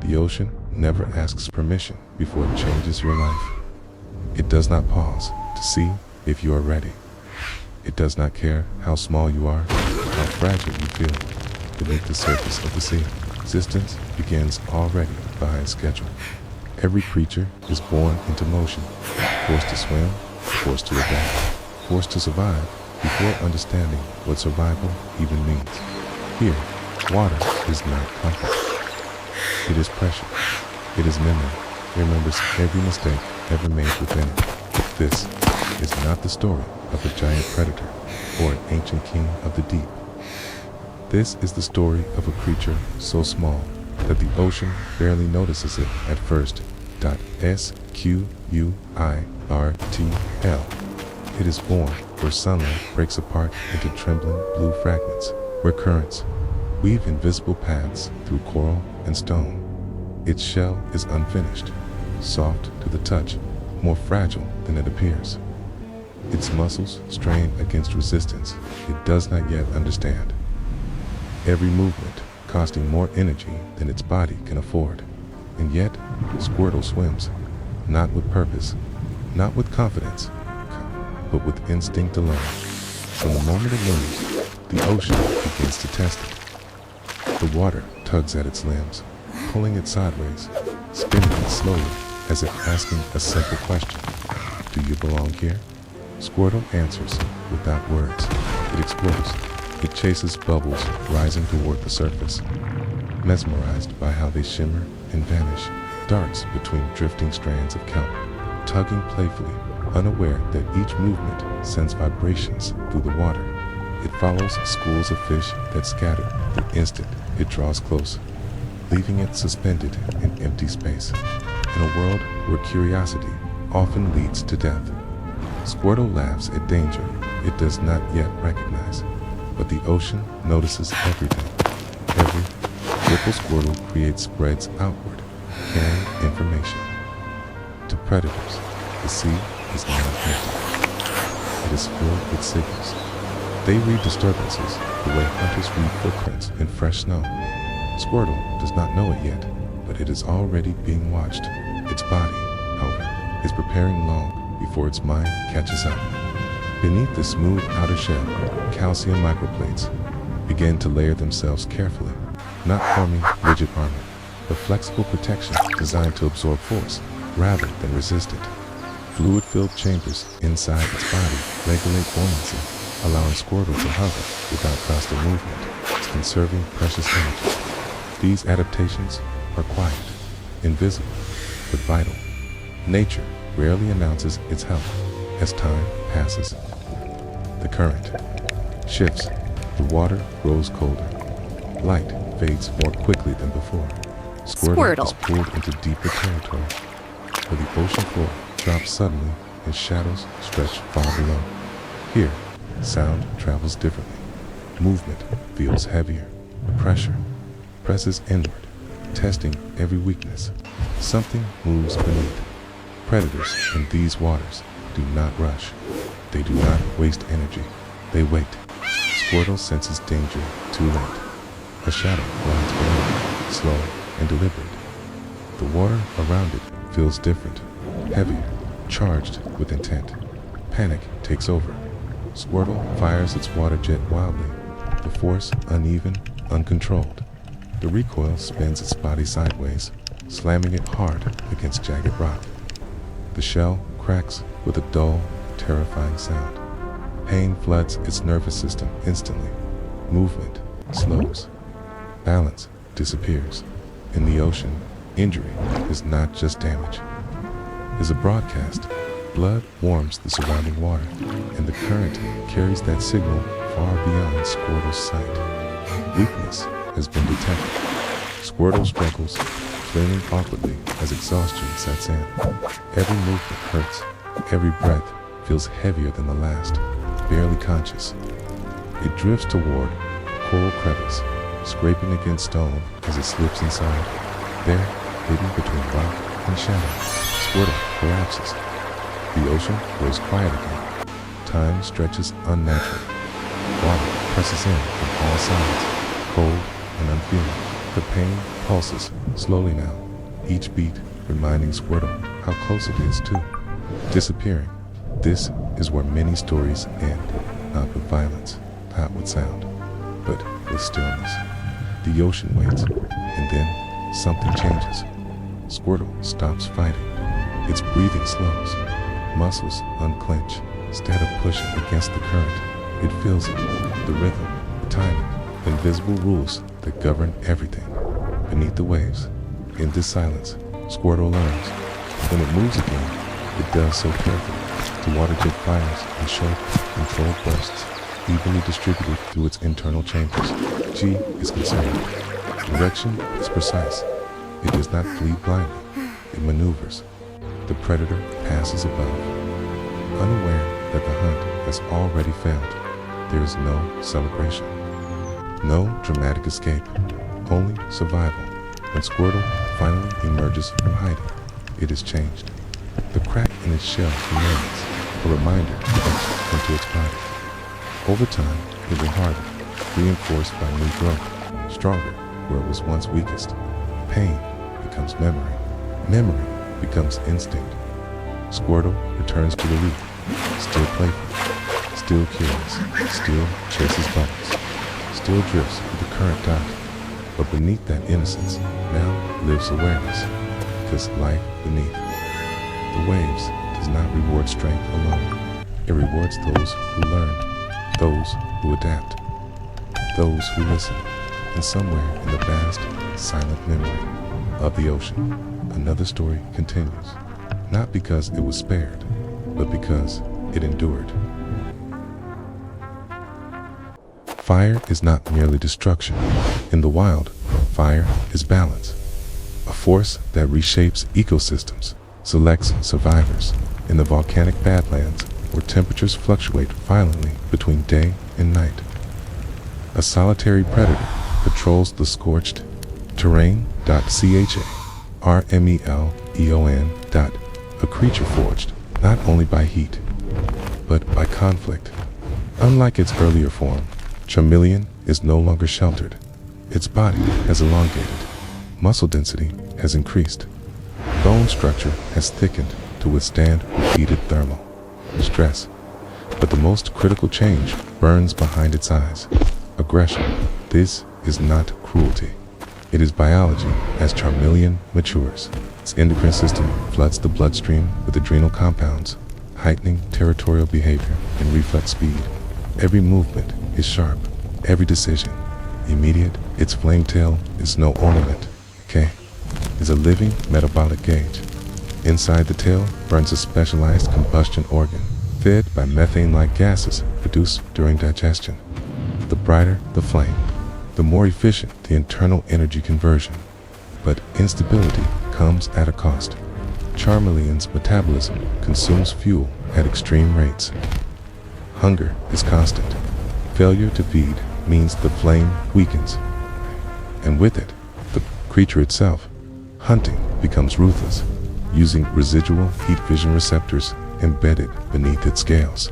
The ocean never asks permission before it changes your life. It does not pause to see if you are ready. It does not care how small you are, how fragile you feel beneath the surface of the sea. Existence begins already behind schedule. Every creature is born into motion, forced to swim, forced to adapt, forced to survive before understanding what survival even means. Here, water is not comfort. It is pressure. It is memory. It remembers every mistake ever made within it. This is not the story of a giant predator or an ancient king of the deep. This is the story of a creature so small that the ocean barely notices it at first. Squirtle. It is born where sunlight breaks apart into trembling blue fragments, where currents weave invisible paths through coral and stone. Its shell is unfinished, soft to the touch, more fragile than it appears. Its muscles strain against resistance it does not yet understand. Every movement costing more energy than its body can afford. And yet, Squirtle swims, not with purpose, not with confidence, but with instinct alone. From the moment it moves, the ocean begins to test it. The water tugs at its limbs, pulling it sideways, spinning it slowly, as if asking a simple question. Do you belong here? Squirtle answers without words. It explores. It chases bubbles rising toward the surface, mesmerized by how they shimmer and vanish, darts between drifting strands of kelp, tugging playfully, unaware that each movement sends vibrations through the water. It follows schools of fish that scatter the instant it draws close, leaving it suspended in empty space, in a world where curiosity often leads to death. Squirtle laughs at danger it does not yet recognize, but the ocean notices everything. Every ripple Squirtle creates spreads outward, carrying information. To predators, the sea is not empty. It is filled with signals. They read disturbances the way hunters read footprints in fresh snow. Squirtle does not know it yet, but it is already being watched. Its body, however, is preparing long before its mind catches up. Beneath the smooth outer shell, calcium microplates begin to layer themselves carefully, not forming rigid armor, but flexible protection designed to absorb force rather than resist it. Fluid-filled chambers inside its body regulate buoyancy, allowing Squirtle to hover without constant movement, conserving precious energy. These adaptations are quiet, invisible, but vital. Nature rarely announces its health as time passes. The current shifts, the water grows colder, light fades more quickly than before. Squirtle is pulled into deeper territory, where the ocean floor drops suddenly and shadows stretch far below. Here, sound travels differently. Movement feels heavier. Pressure presses inward, testing every weakness. Something moves beneath. Predators in these waters do not rush. They do not waste energy. They wait. Squirtle senses danger too late. A shadow glides below, slow and deliberate. The water around it feels different, heavier, charged with intent. Panic takes over. Squirtle fires its water jet wildly, the force uneven, uncontrolled. The recoil spins its body sideways, slamming it hard against jagged rock. The shell cracks with a dull, terrifying sound. Pain floods its nervous system instantly. Movement slows. Balance disappears. In the ocean, injury is not just damage. As a broadcast, blood warms the surrounding water, and the current carries that signal far beyond Squirtle's sight. Weakness has been detected. Squirtle struggles, flailing awkwardly as exhaustion sets in. Every movement hurts. Every breath feels heavier than the last, barely conscious. It drifts toward a coral crevice, scraping against stone as it slips inside. There, hidden between rock and shadow, Squirtle collapses. The ocean grows quiet again. Time stretches unnaturally. Water presses in from all sides, cold and unfeeling. The pain pulses slowly now, each beat reminding Squirtle how close it is to disappearing. This is where many stories end, not with violence, not with sound, but with stillness. The ocean waits, and then something changes. Squirtle stops fighting. Its breathing slows. Muscles unclench. Instead of pushing against the current, it feels it. The rhythm, the timing, invisible rules that govern everything. Beneath the waves, in this silence, Squirtle learns. When it moves again, it does so carefully. The water jet fires in short, controlled bursts, evenly distributed through its internal chambers. G is conserved. Direction is precise. It does not flee blindly. It maneuvers. The predator passes above. Unaware that the hunt has already failed, there is no celebration. No dramatic escape. Only survival. When Squirtle finally emerges from hiding, it is changed. The crack in its shell remains, a reminder etched into its body. Over time, it will harden, reinforced by new growth, stronger where it was once weakest. Pain becomes memory. Memory becomes instinct. Squirtle returns to the reef, still playful, still curious, still chases bubbles, still drifts with the current tide. But beneath that innocence now lives awareness, this life beneath. The waves does not reward strength alone. It rewards those who learn, those who adapt, those who listen. And somewhere in the vast, silent memory of the ocean, another story continues. Not because it was spared, but because it endured. Fire is not merely destruction. In the wild, fire is balance. A force that reshapes ecosystems, selects survivors. In the volcanic badlands, where temperatures fluctuate violently between day and night, a solitary predator patrols the scorched terrain. CHARMELEON. A creature forged not only by heat, but by conflict. Unlike its earlier form, Charmeleon is no longer sheltered. Its body has elongated. Muscle density has increased. Bone structure has thickened to withstand repeated thermal stress. But the most critical change burns behind its eyes. Aggression. This is not cruelty. It is biology as Charmeleon matures. Its endocrine system floods the bloodstream with adrenal compounds, heightening territorial behavior and reflex speed. Every movement is sharp, every decision immediate. Its flame tail is no ornament. K is a living metabolic gauge. Inside the tail burns a specialized combustion organ, fed by methane-like gases produced during digestion. The brighter the flame, the more efficient the internal energy conversion. But instability comes at a cost. Charmeleon's metabolism consumes fuel at extreme rates. Hunger is constant. Failure to feed means the flame weakens. And with it, the creature itself. Hunting becomes ruthless, using residual heat vision receptors embedded beneath its scales.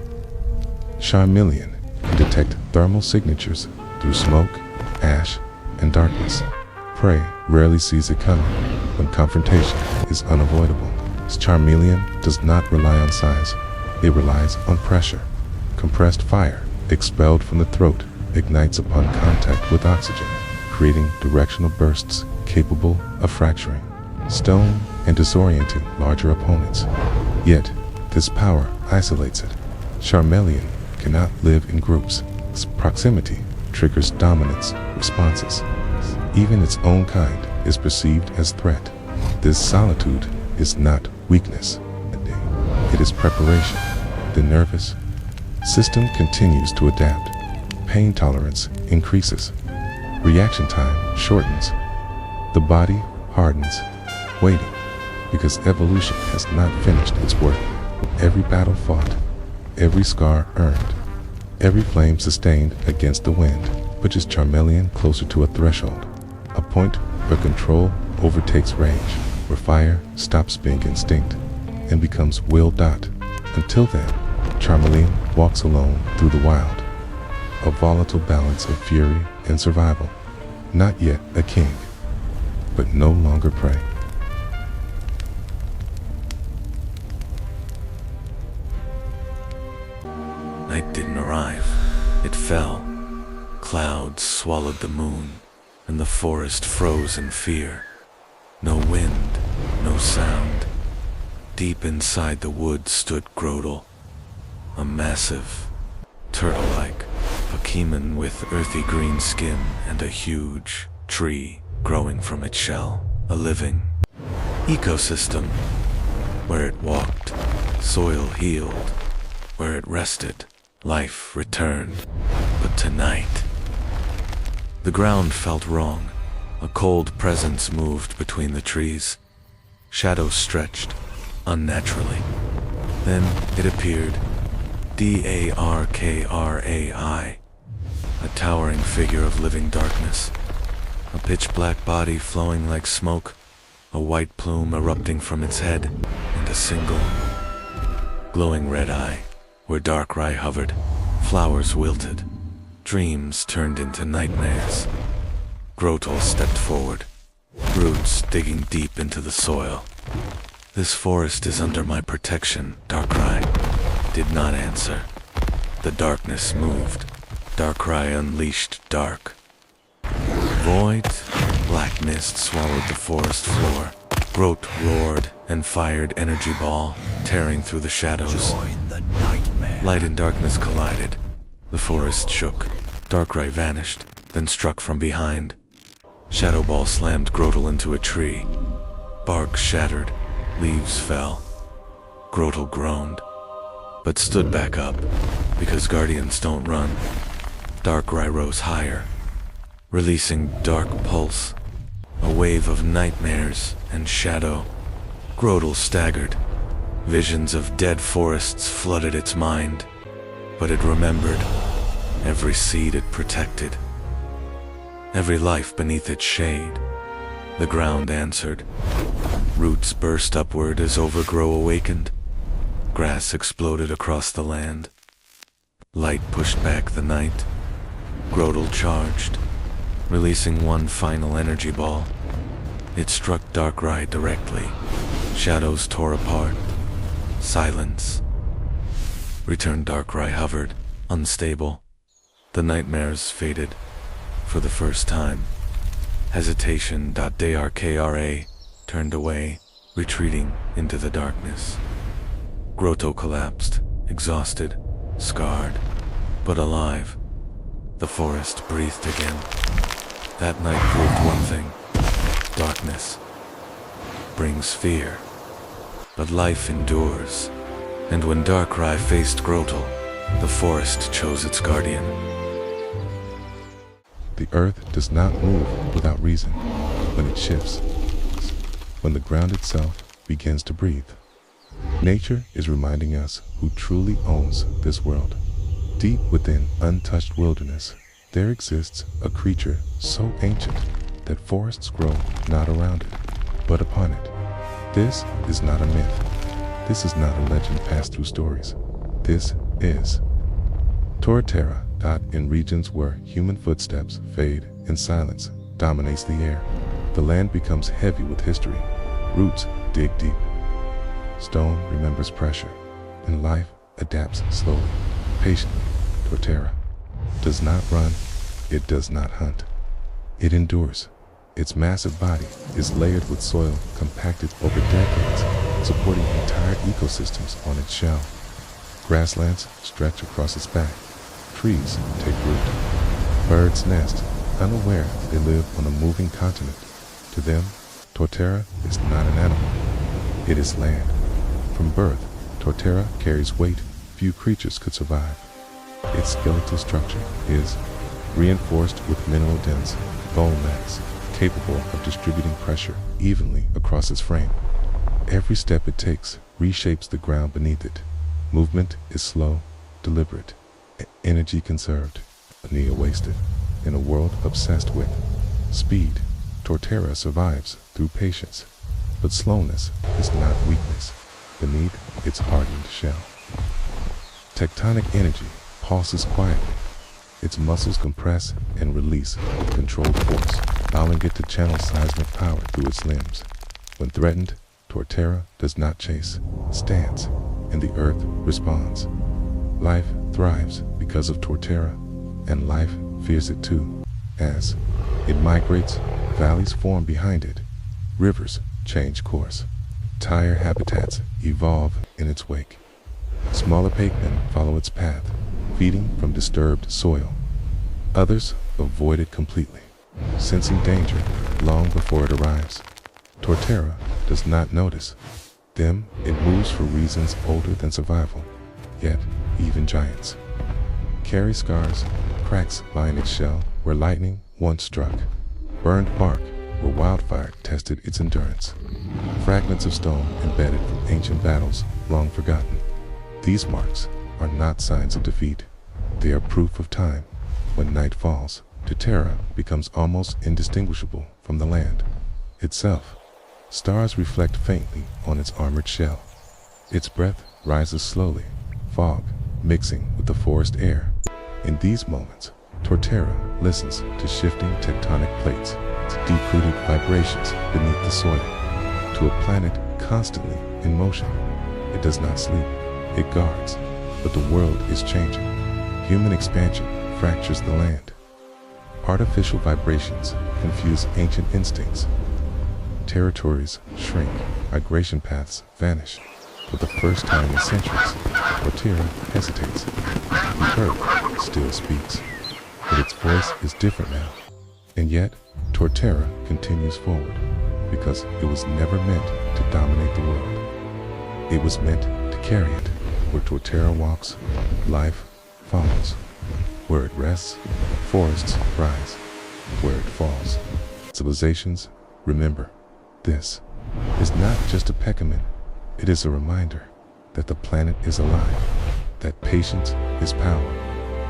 Charmeleon can detect thermal signatures through smoke, ash, and darkness. Prey rarely sees it coming when confrontation is unavoidable. Charmeleon does not rely on size. It relies on pressure. Compressed fire, expelled from the throat, ignites upon contact with oxygen, creating directional bursts capable of fracturing stone and disorienting larger opponents. Yet, this power isolates it. Charmeleon cannot live in groups. Its proximity triggers dominance responses. Even its own kind is perceived as threat. This solitude is not weakness. It is preparation. The nervous system continues to adapt. Pain tolerance increases. Reaction time shortens. The body hardens, waiting, because evolution has not finished its work. Every battle fought, every scar earned, every flame sustained against the wind pushes Charmeleon closer to a threshold, a point where control overtakes rage, where fire stops being instinct and becomes will. Until then, Charmeleon walks alone through the wild, a volatile balance of fury and survival. Not yet a king, but no longer prey. Night didn't arrive. It fell. Clouds swallowed the moon, and the forest froze in fear. No wind, no sound. Deep inside the woods stood Grotle, a massive, turtle-like Pokémon with earthy green skin and a huge tree growing from its shell. A living ecosystem. Where it walked, soil healed. Where it rested, life returned. But tonight, the ground felt wrong. A cold presence moved between the trees. Shadows stretched, unnaturally. Then it appeared, Darkrai, a towering figure of living darkness. A pitch-black body flowing like smoke, a white plume erupting from its head, and a single, glowing red eye. Where Darkrai hovered, flowers wilted. Dreams turned into nightmares. Grotle stepped forward, roots digging deep into the soil. This forest is under my protection, Darkrai did not answer. The darkness moved. Darkrai unleashed dark. Void, black mist swallowed the forest floor. Grote roared and fired energy ball, tearing through the shadows. Join the nightmare. Light and darkness collided. The forest shook. Darkrai vanished, then struck from behind. Shadow Ball slammed Grotle into a tree. Bark shattered, leaves fell. Grotle groaned, but stood back up, because guardians don't run. Darkrai rose higher, releasing Dark Pulse, a wave of nightmares and shadow. Grotle staggered. Visions of dead forests flooded its mind, but it remembered every seed it protected, every life beneath its shade. The ground answered. Roots burst upward as Overgrow awakened. Grass exploded across the land. Light pushed back the night. Grotle charged, releasing one final energy ball. It struck Darkrai directly. Shadows tore apart. Silence. Returned Darkrai hovered, unstable. The nightmares faded. For the first time. Hesitation. Darkrai turned away, retreating into the darkness. Groto collapsed, exhausted, scarred, but alive. The forest breathed again. That night proved one thing. Darkness brings fear, but life endures. And when Darkrai faced Grotle, the forest chose its guardian. The earth does not move without reason when it shifts, when the ground itself begins to breathe. Nature is reminding us who truly owns this world. Deep within untouched wilderness, there exists a creature so ancient that forests grow not around it, but upon it. This is not a myth. This is not a legend passed through stories. This is Torterra. In regions where human footsteps fade and silence dominates the air, the land becomes heavy with history. Roots dig deep. Stone remembers pressure, and life adapts slowly, patiently. Torterra does not run, it does not hunt. It endures. Its massive body is layered with soil compacted over decades, supporting entire ecosystems on its shell. Grasslands stretch across its back. Trees take root. Birds nest, unaware they live on a moving continent. To them, Torterra is not an animal. It is land. From birth, Torterra carries weight few creatures could survive. Its skeletal structure is reinforced with mineral-dense bone mass, capable of distributing pressure evenly across its frame. Every step it takes reshapes the ground beneath it. Movement is slow, deliberate, energy conserved, near wasted. In a world obsessed with speed, Torterra survives through patience. But slowness is not weakness beneath its hardened shell. Tectonic energy pulses quietly. Its muscles compress and release with controlled force. allowing it to channel seismic power through its limbs. When threatened, Torterra does not chase, stands, and the earth responds. Life thrives because of Torterra, and life fears it too. As it migrates, valleys form behind it, rivers change course, entire habitats evolve in its wake. Smaller Pikmin follow its path, feeding from disturbed soil. Others avoid it completely, sensing danger long before it arrives. Torterra does not notice them. It moves for reasons older than survival. Yet, even giants carry scars, cracks line its shell where lightning once struck, burned bark where wildfire tested its endurance, fragments of stone embedded from ancient battles long forgotten. These marks are not signs of defeat. They are proof of time. When night falls, Torterra becomes almost indistinguishable from the land itself. Stars reflect faintly on its armored shell. Its breath rises slowly, fog mixing with the forest air. In these moments, Torterra listens to shifting tectonic plates, to deep-rooted vibrations beneath the soil, to a planet constantly in motion. It does not sleep, it guards, but the world is changing. Human expansion fractures the land. Artificial vibrations confuse ancient instincts. Territories shrink, migration paths vanish. For the first time in centuries, Torterra hesitates. The earth still speaks, but its voice is different now. And yet, Torterra continues forward, because it was never meant to dominate the world. It was meant to carry it. Where Torterra walks, life follows. Where it rests, forests rise. Where it falls, civilizations remember. This is not just a Pikmin. It is a reminder that the planet is alive, that patience is power,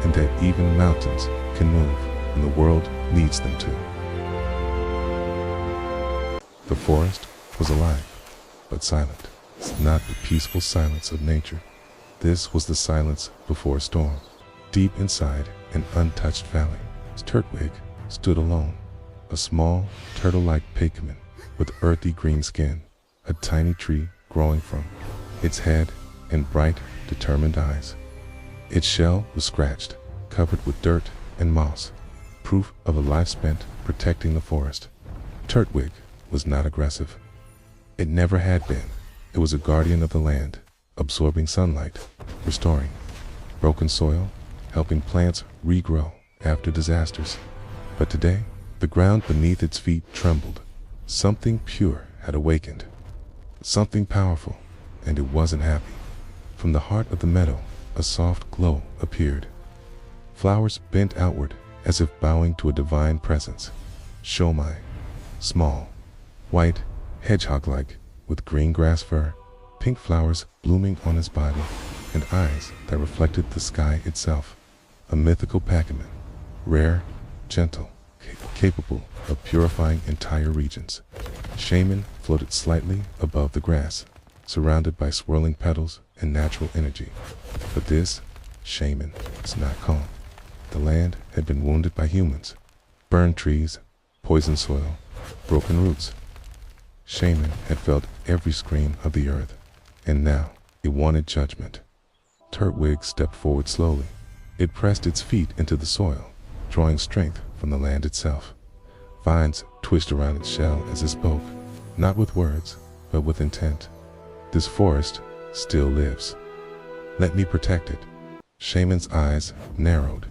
and that even mountains can move when the world needs them to. The forest was alive, but silent. It's not the peaceful silence of nature. This was the silence before a storm. Deep inside an untouched valley, Turtwig stood alone, a small, turtle-like Pikmin with earthy green skin, a tiny tree growing from its head and bright, determined eyes. Its shell was scratched, covered with dirt and moss, proof of a life spent protecting the forest. Turtwig was not aggressive. It never had been. It was a guardian of the land, absorbing sunlight, restoring broken soil, helping plants regrow after disasters. But today, the ground beneath its feet trembled. Something pure had awakened. Something powerful, and it wasn't happy. From the heart of the meadow, a soft glow appeared. Flowers bent outward as if bowing to a divine presence. Shomai, small, white, hedgehog-like, with green grass fur, pink flowers blooming on his body, and eyes that reflected the sky itself. A mythical Pikmin, rare, gentle, capable of purifying entire regions. Shaman floated slightly above the grass, surrounded by swirling petals and natural energy. But this Shaman was not calm. The land had been wounded by humans. Burned trees, poisoned soil, broken roots. Shaman had felt every scream of the earth, and now it wanted judgment. Turtwig stepped forward slowly. It pressed its feet into the soil, drawing strength from the land itself. Vines twisted around its shell as it spoke, not with words, but with intent. This forest still lives. Let me protect it. Shaman's eyes narrowed.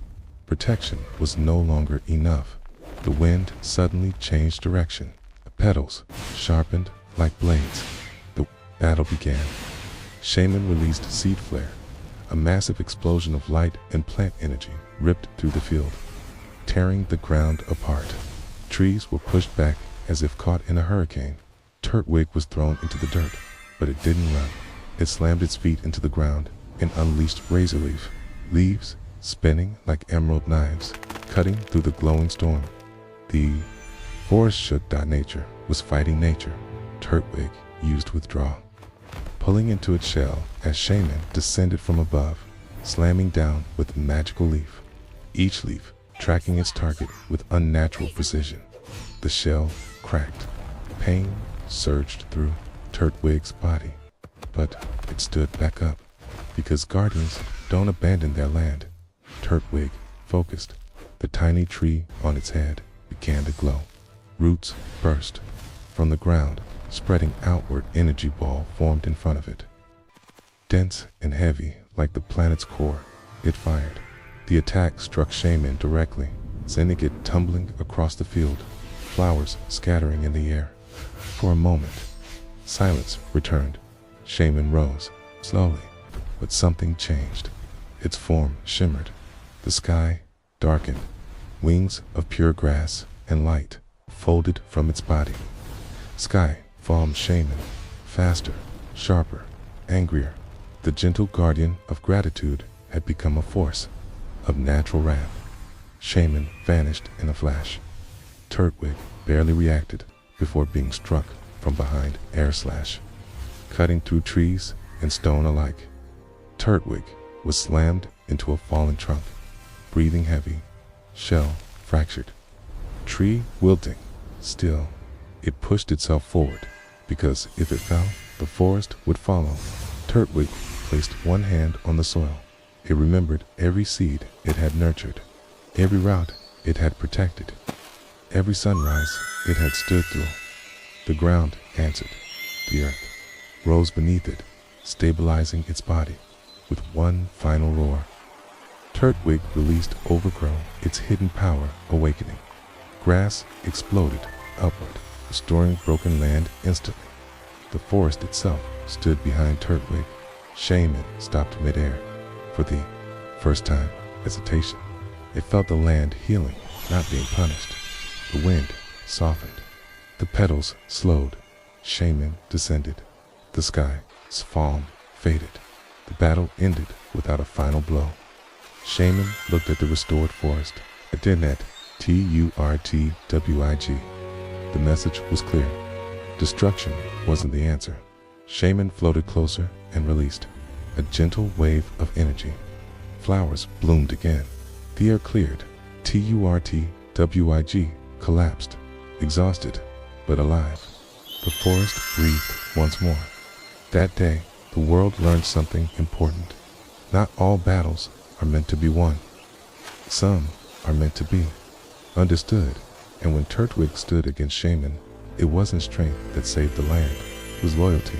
Protection was no longer enough. The wind suddenly changed direction. The petals sharpened like blades. The battle began. Shaman released Seed Flare. A massive explosion of light and plant energy ripped through the field, tearing the ground apart. Trees were pushed back as if caught in a hurricane. Turtwig was thrown into the dirt, but it didn't run. It slammed its feet into the ground and unleashed Razor Leaf. Leaves spinning like emerald knives, cutting through the glowing storm. The forest shook. Nature was fighting nature. Turtwig used withdraw, pulling into its shell as Shaman descended from above, slamming down with magical leaf. Each leaf tracking its target with unnatural precision. The shell cracked. Pain surged through Turtwig's body, but it stood back up, because guardians don't abandon their land. Turtwig focused. The tiny tree on its head began to glow. Roots burst from the ground, spreading outward. Energy ball formed in front of it. Dense and heavy like the planet's core, it fired. The attack struck Shaman directly, sending it tumbling across the field, flowers scattering in the air. For a moment, silence returned. Shaman rose, slowly, but something changed. Its form shimmered. The sky darkened. Wings of pure grass and light folded from its body. Sky followed Shaman, faster, sharper, angrier. The gentle guardian of gratitude had become a force of natural wrath. Shaman vanished in a flash. Turtwig barely reacted before being struck from behind. Air slash, cutting through trees and stone alike. Turtwig was slammed into a fallen trunk, breathing heavy, shell fractured, tree wilting. Still, it pushed itself forward, because if it fell, the forest would follow. Turtwig placed one hand on the soil. It remembered every seed it had nurtured, every route it had protected, every sunrise it had stood through. The ground answered. The earth rose beneath it, stabilizing its body with one final roar. Turtwig released Overgrow, its hidden power awakening. Grass exploded upward, restoring broken land instantly. The forest itself stood behind Turtwig. Shaman stopped midair. For the first time, hesitation. It felt the land healing, not being punished. The wind softened. The petals slowed. Shaman descended. The sky's falm faded. The battle ended without a final blow. Shaman looked at the restored forest. Adenet, Turtwig. The message was clear. Destruction wasn't the answer. Shaman floated closer and released a gentle wave of energy. Flowers bloomed again. The air cleared. Turtwig collapsed, exhausted but alive. The forest breathed once more. That day, the world learned something important. Not all battles are meant to be won. Some are meant to be understood. And when Turtwig stood against Shaman, it wasn't strength that saved the land. It was loyalty.